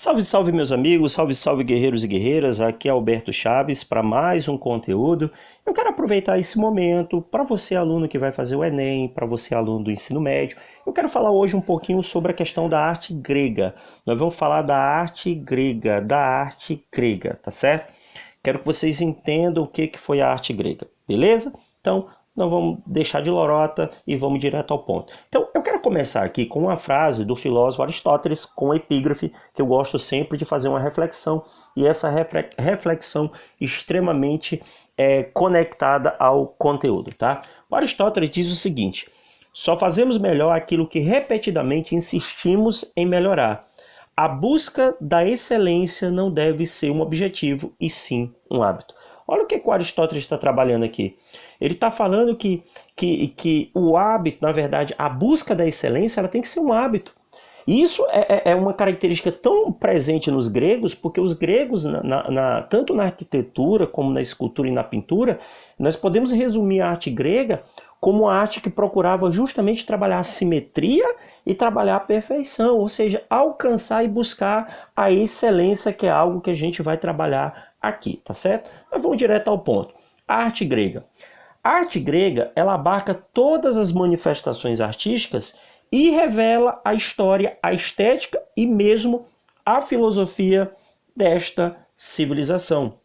Salve, salve meus amigos, salve, salve guerreiros e guerreiras, aqui é Alberto Chaves para mais um conteúdo. Eu quero aproveitar esse momento para você aluno que vai fazer o Enem, para você aluno do ensino médio. Eu quero falar hoje um pouquinho sobre a questão da arte grega. Nós vamos falar da arte grega, tá certo? Quero que vocês entendam o que foi a arte grega, beleza? Então, não vamos deixar de lorota e vamos direto ao ponto. Então, eu quero começar aqui com uma frase do filósofo Aristóteles, com uma epígrafe, que eu gosto sempre de fazer uma reflexão, e essa reflexão extremamente conectada ao conteúdo, tá? O Aristóteles diz o seguinte: só fazemos melhor aquilo que repetidamente insistimos em melhorar. A busca da excelência não deve ser um objetivo, e sim um hábito. Olha o que o Aristóteles está trabalhando aqui. Ele está falando que o hábito, na verdade, a busca da excelência, ela tem que ser um hábito. E isso é uma característica tão presente nos gregos, porque os gregos, tanto na arquitetura como na escultura e na pintura, nós podemos resumir a arte grega como uma arte que procurava justamente trabalhar a simetria e trabalhar a perfeição, ou seja, alcançar e buscar a excelência, que é algo que a gente vai trabalhar aqui, tá certo? Mas vamos direto ao ponto. A arte grega. A arte grega, ela abarca todas as manifestações artísticas e revela a história, a estética e mesmo a filosofia desta civilização.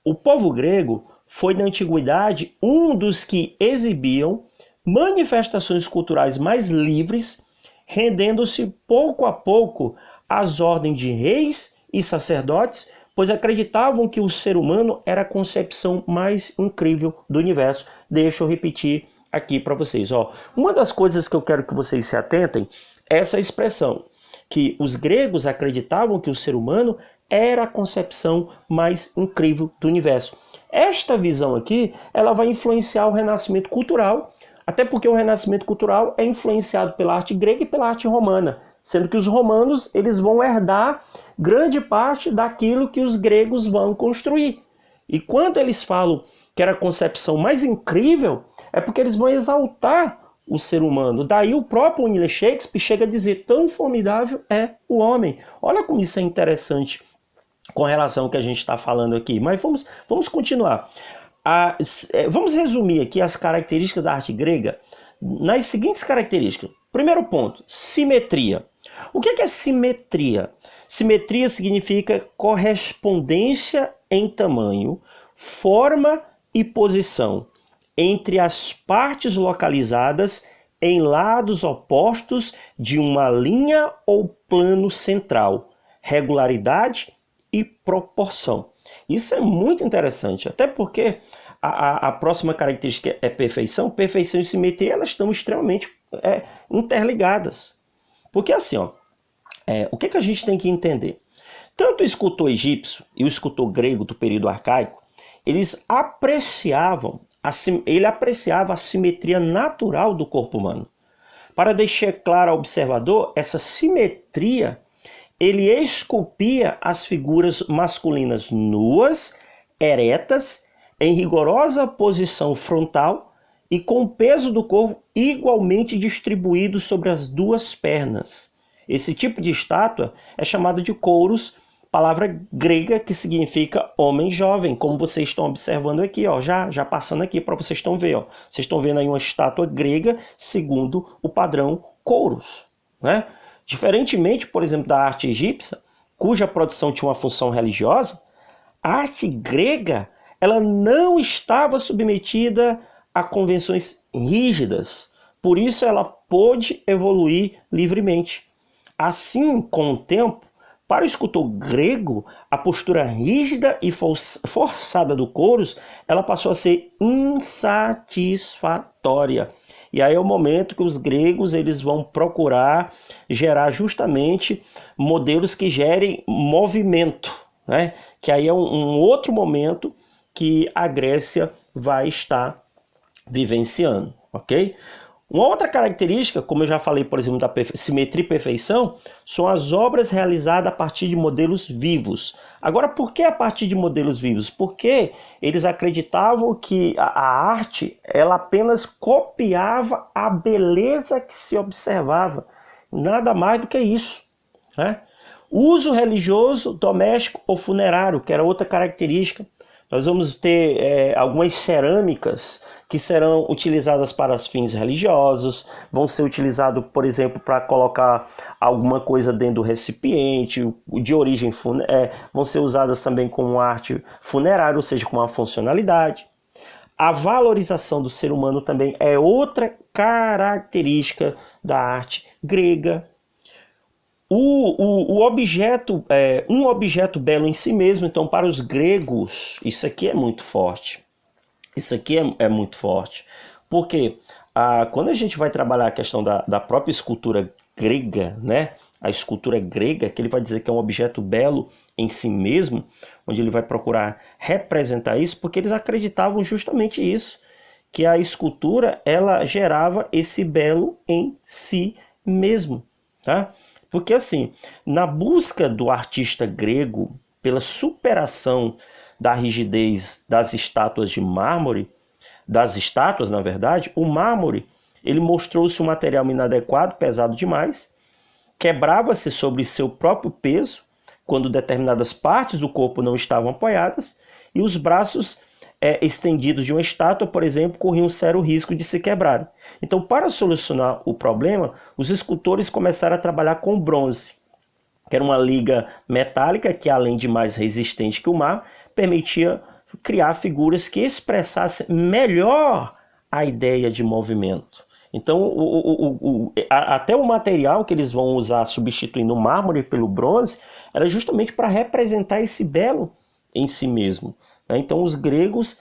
O povo grego foi na antiguidade um dos que exibiam manifestações culturais mais livres, rendendo-se pouco a pouco às ordens de reis e sacerdotes, pois acreditavam que o ser humano era a concepção mais incrível do universo. Deixa eu repetir aqui para vocês. Uma das coisas que eu quero que vocês se atentem é essa expressão, que os gregos acreditavam que o ser humano era a concepção mais incrível do universo. Esta visão aqui, ela vai influenciar o renascimento cultural, até porque o renascimento cultural é influenciado pela arte grega e pela arte romana, sendo que os romanos eles vão herdar grande parte daquilo que os gregos vão construir. E quando eles falam que era a concepção mais incrível, é porque eles vão exaltar o ser humano. Daí o próprio William Shakespeare chega a dizer: tão formidável é o homem. Olha como isso é interessante com relação ao que a gente está falando aqui. Mas vamos continuar. Vamos resumir aqui as características da arte grega nas seguintes características. Primeiro ponto, simetria. O que é simetria? Simetria significa correspondência em tamanho, forma e posição entre as partes localizadas em lados opostos de uma linha ou plano central, regularidade e proporção. Isso é muito interessante, até porque a próxima característica é perfeição. Perfeição e simetria, elas estão extremamente interligadas. Porque assim, o que a gente tem que entender? Tanto o escultor egípcio e o escultor grego do período arcaico, ele apreciava a simetria natural do corpo humano. Para deixar claro ao observador, essa simetria, ele esculpia as figuras masculinas nuas, eretas, em rigorosa posição frontal e com o peso do corpo igualmente distribuído sobre as duas pernas. Esse tipo de estátua é chamado de kouros, palavra grega que significa homem jovem, como vocês estão observando aqui, já passando aqui para vocês estão vendo. Vocês estão vendo aí uma estátua grega segundo o padrão kouros, né? Diferentemente, por exemplo, da arte egípcia, cuja produção tinha uma função religiosa, a arte grega ela não estava submetida a convenções rígidas. Por isso ela pôde evoluir livremente. Assim, com o tempo, para o escultor grego, a postura rígida e forçada do kouros, ela passou a ser insatisfatória. E aí é o momento que os gregos eles vão procurar gerar justamente modelos que gerem movimento, né? Que aí é um outro momento que a Grécia vai estar vivenciando, ok? Uma outra característica, como eu já falei, por exemplo, da simetria e perfeição, são as obras realizadas a partir de modelos vivos. Agora, por que a partir de modelos vivos? Porque eles acreditavam que a arte ela apenas copiava a beleza que se observava. Nada mais do que isso, né? Uso religioso, doméstico ou funerário, que era outra característica. Nós vamos ter algumas cerâmicas que serão utilizadas para fins religiosos, vão ser utilizados, por exemplo, para colocar alguma coisa dentro do recipiente, de origem vão ser usadas também como arte funerária, ou seja, com uma funcionalidade. A valorização do ser humano também é outra característica da arte grega. Um objeto belo em si mesmo, então para os gregos, isso aqui é muito forte. Isso aqui é muito forte. Porque quando a gente vai trabalhar a questão da própria escultura grega, né? A escultura grega, que ele vai dizer que é um objeto belo em si mesmo, onde ele vai procurar representar isso, porque eles acreditavam justamente isso, que a escultura ela gerava esse belo em si mesmo, tá? Porque assim, na busca do artista grego pela superação da rigidez das estátuas de mármore, das estátuas, na verdade, o mármore, ele mostrou-se um material inadequado, pesado demais, quebrava-se sobre seu próprio peso, quando determinadas partes do corpo não estavam apoiadas, e os braços estendidos de uma estátua, por exemplo, corriam um sério risco de se quebrarem. Então, para solucionar o problema, os escultores começaram a trabalhar com bronze, que era uma liga metálica que, além de mais resistente que o mar, permitia criar figuras que expressassem melhor a ideia de movimento. Então, até o material que eles vão usar substituindo o mármore pelo bronze era justamente para representar esse belo em si mesmo. Então, os gregos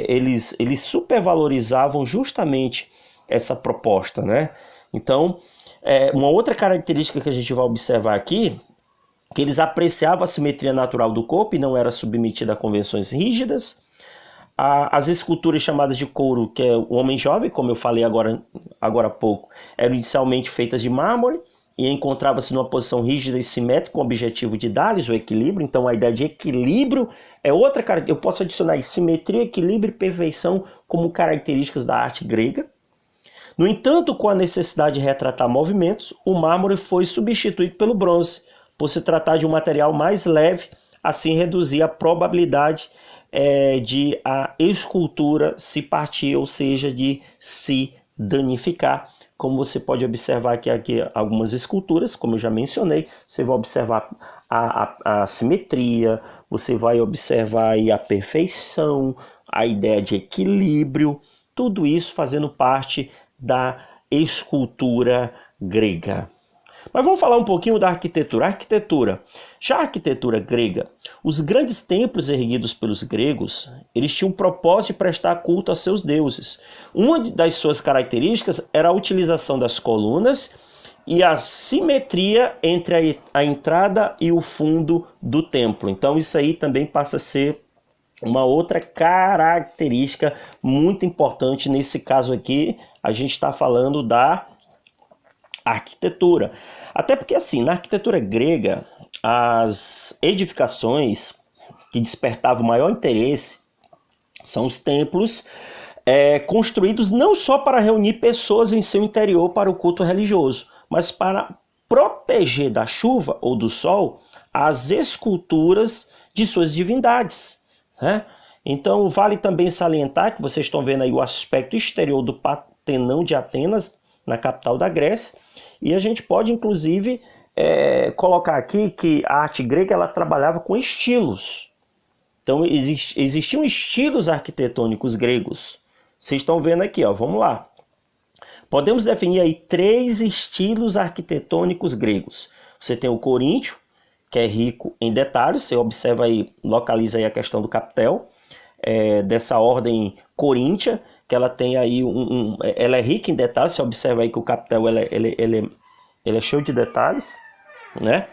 eles supervalorizavam justamente essa proposta, né? Então, uma outra característica que a gente vai observar aqui, que eles apreciavam a simetria natural do corpo e não era submetida a convenções rígidas. As esculturas chamadas de couro, que é o homem jovem, como eu falei agora há pouco, eram inicialmente feitas de mármore e encontrava-se numa posição rígida e simétrica com o objetivo de dar-lhes o equilíbrio. Então a ideia de equilíbrio é outra característica. Eu posso adicionar simetria, equilíbrio e perfeição como características da arte grega. No entanto, com a necessidade de retratar movimentos, o mármore foi substituído pelo bronze, por se tratar de um material mais leve, assim reduzir a probabilidade de a escultura se partir, ou seja, de se danificar. Como você pode observar aqui algumas esculturas, como eu já mencionei, você vai observar a simetria, você vai observar aí a perfeição, a ideia de equilíbrio, tudo isso fazendo parte da escultura grega. Mas vamos falar um pouquinho da arquitetura. Já a arquitetura grega, os grandes templos erguidos pelos gregos, eles tinham o propósito de prestar culto aos seus deuses. Uma das suas características era a utilização das colunas e a simetria entre a entrada e o fundo do templo. Então isso aí também passa a ser uma outra característica muito importante. Nesse caso aqui, a gente está falando da arquitetura. Até porque assim, na arquitetura grega, as edificações que despertavam maior interesse são os templos construídos não só para reunir pessoas em seu interior para o culto religioso, mas para proteger da chuva ou do sol as esculturas de suas divindades, né? Então vale também salientar que vocês estão vendo aí o aspecto exterior do Partenão de Atenas, na capital da Grécia, e a gente pode inclusive colocar aqui que a arte grega ela trabalhava com estilos. Então existiam estilos arquitetônicos gregos. Vocês estão vendo aqui, ó, vamos lá. Podemos definir aí 3 estilos arquitetônicos gregos. Você tem o coríntio, que é rico em detalhes. Você observa aí, localiza aí a questão do capitel, dessa ordem coríntia, que ela tem aí ela é rica em detalhes. Você observa aí que o capitel ele é cheio de detalhes, né?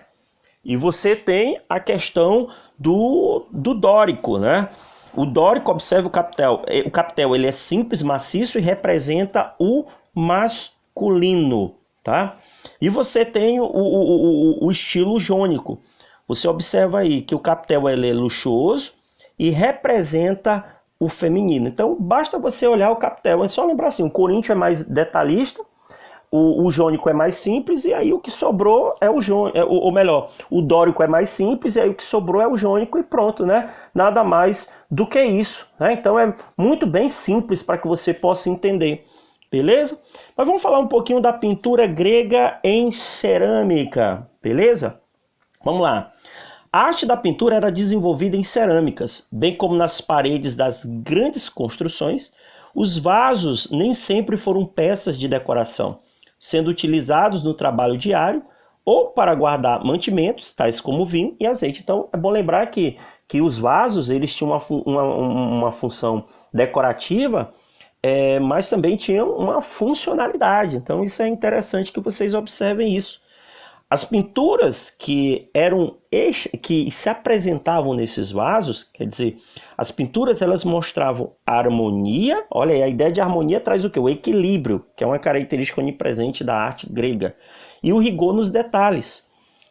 E você tem a questão do dórico, né? O dórico, observa o capitel. O capitel ele é simples, maciço e representa o masculino, tá? E você tem o estilo jônico. Você observa aí que o capitel ele é luxuoso e representa o feminino. Então basta você olhar o capitel. É só lembrar assim, o coríntio é mais detalhista, o jônico é mais simples e aí o que sobrou é o jônico, ou melhor, o dórico é mais simples e aí o que sobrou é o jônico e pronto, né? Nada mais do que isso, né? Então é muito bem simples para que você possa entender, beleza? Mas vamos falar um pouquinho da pintura grega em cerâmica, beleza? Vamos lá. A arte da pintura era desenvolvida em cerâmicas, bem como nas paredes das grandes construções. Os vasos nem sempre foram peças de decoração, sendo utilizados no trabalho diário ou para guardar mantimentos, tais como vinho e azeite. Então é bom lembrar que os vasos eles tinham uma função decorativa, mas também tinham uma funcionalidade. Então isso é interessante que vocês observem isso. As pinturas que se apresentavam nesses vasos, quer dizer, as pinturas elas mostravam a harmonia. Olha aí, a ideia de harmonia traz o quê? O equilíbrio, que é uma característica onipresente da arte grega. E o rigor nos detalhes.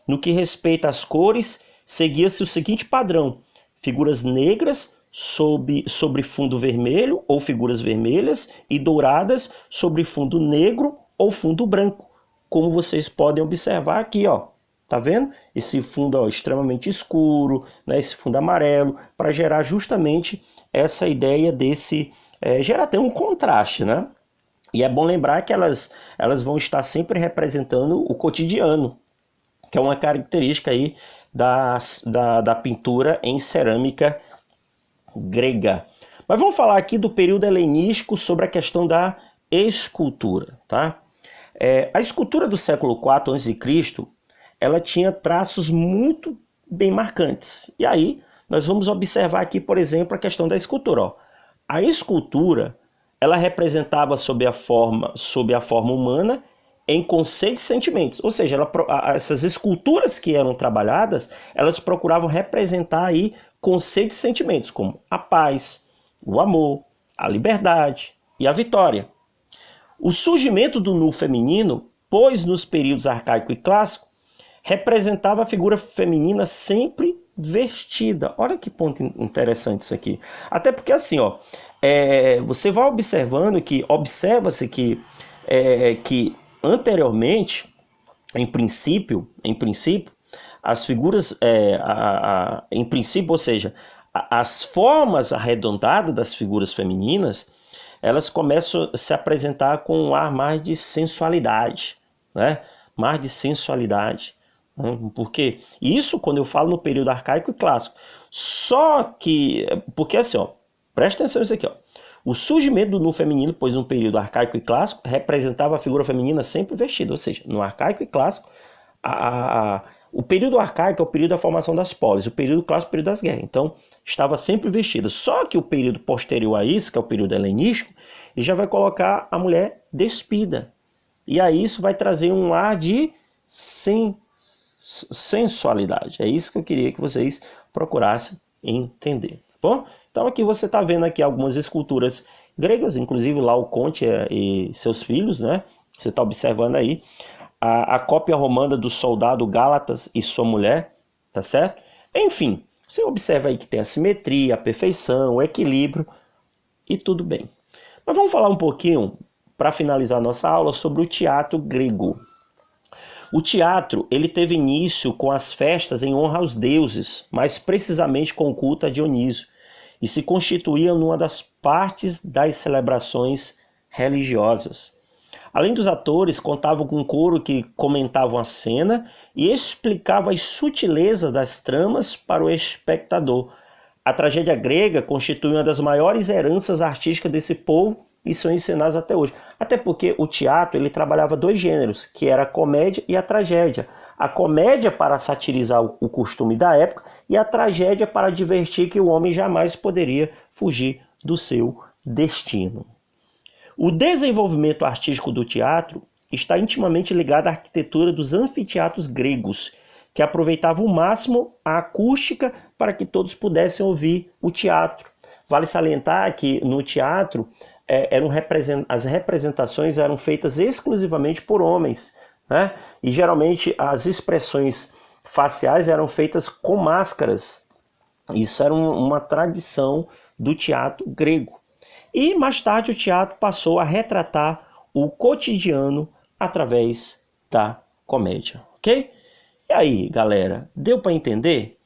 No que respeita às cores, seguia-se o seguinte padrão: figuras negras sobre fundo vermelho ou figuras vermelhas e douradas sobre fundo negro ou fundo branco. Como vocês podem observar aqui, ó, tá vendo? Esse fundo ó, extremamente escuro, né? Esse fundo amarelo, para gerar justamente essa ideia desse, gerar até um contraste, né? E é bom lembrar que elas vão estar sempre representando o cotidiano, que é uma característica aí da pintura em cerâmica grega. Mas vamos falar aqui do período helenístico sobre a questão da escultura, tá? A escultura do século IV a.C., ela tinha traços muito bem marcantes. E aí, nós vamos observar aqui, por exemplo, a questão da escultura. Ó. A escultura, ela representava sob a forma humana em conceitos e sentimentos. Ou seja, essas esculturas que eram trabalhadas, elas procuravam representar aí conceitos e sentimentos, como a paz, o amor, a liberdade e a vitória. O surgimento do nu feminino, pois nos períodos arcaico e clássico, representava a figura feminina sempre vestida. Olha que ponto interessante isso aqui. Até porque assim, ó, você vai observando que, observa-se que anteriormente, em princípio, as figuras, em princípio, ou seja, as formas arredondadas das figuras femininas, elas começam a se apresentar com um ar mais de sensualidade, né? Mais de sensualidade. Porque isso quando eu falo no período arcaico e clássico. Só que, porque assim, ó, presta atenção nisso aqui, ó. O surgimento do nu feminino, pois no período arcaico e clássico, representava a figura feminina sempre vestida. Ou seja, no arcaico e clássico, o período arcaico é o período da formação das polis, o período clássico é o período das guerras. Então, estava sempre vestida. Só que o período posterior a isso, que é o período helenístico, ele já vai colocar a mulher despida. E aí isso vai trazer um ar de sensualidade. É isso que eu queria que vocês procurassem entender. Tá bom? Então aqui você está vendo aqui algumas esculturas gregas, inclusive Laoconte e seus filhos, né? Você está observando aí. A cópia romana do soldado Gálatas e sua mulher, tá certo? Enfim, você observa aí que tem a simetria, a perfeição, o equilíbrio e tudo bem. Mas vamos falar um pouquinho, para finalizar nossa aula, sobre o teatro grego. O teatro, ele teve início com as festas em honra aos deuses, mais precisamente com o culto a Dionísio, e se constituía numa das partes das celebrações religiosas. Além dos atores, contavam com um coro que comentavam a cena e explicava as sutilezas das tramas para o espectador. A tragédia grega constitui uma das maiores heranças artísticas desse povo e são ensinadas até hoje. Até porque o teatro ele trabalhava dois gêneros, que era a comédia e a tragédia. A comédia para satirizar o costume da época e a tragédia para divertir que o homem jamais poderia fugir do seu destino. O desenvolvimento artístico do teatro está intimamente ligado à arquitetura dos anfiteatros gregos, que aproveitavam ao máximo a acústica para que todos pudessem ouvir o teatro. Vale salientar que no teatro as representações eram feitas exclusivamente por homens, né? E geralmente as expressões faciais eram feitas com máscaras. Isso era uma tradição do teatro grego. E mais tarde o teatro passou a retratar o cotidiano através da comédia, ok? E aí, galera, deu para entender?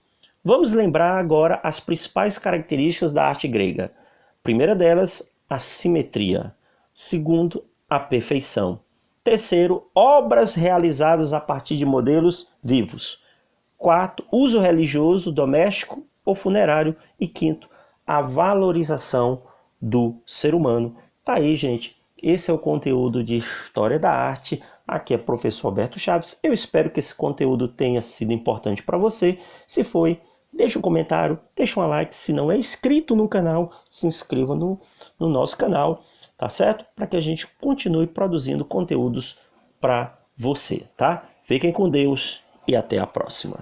Vamos lembrar agora as principais características da arte grega. Primeira delas, a simetria. Segundo, a perfeição. Terceiro, obras realizadas a partir de modelos vivos. Quarto, uso religioso, doméstico ou funerário. E quinto, a valorização do ser humano. Tá aí, gente. Esse é o conteúdo de História da Arte. Aqui é o professor Alberto Chaves. Eu espero que esse conteúdo tenha sido importante para você. Se foi, deixa um comentário, deixa um like. Se não é inscrito no canal, se inscreva no nosso canal, tá certo? Para que a gente continue produzindo conteúdos para você, tá? Fiquem com Deus e até a próxima.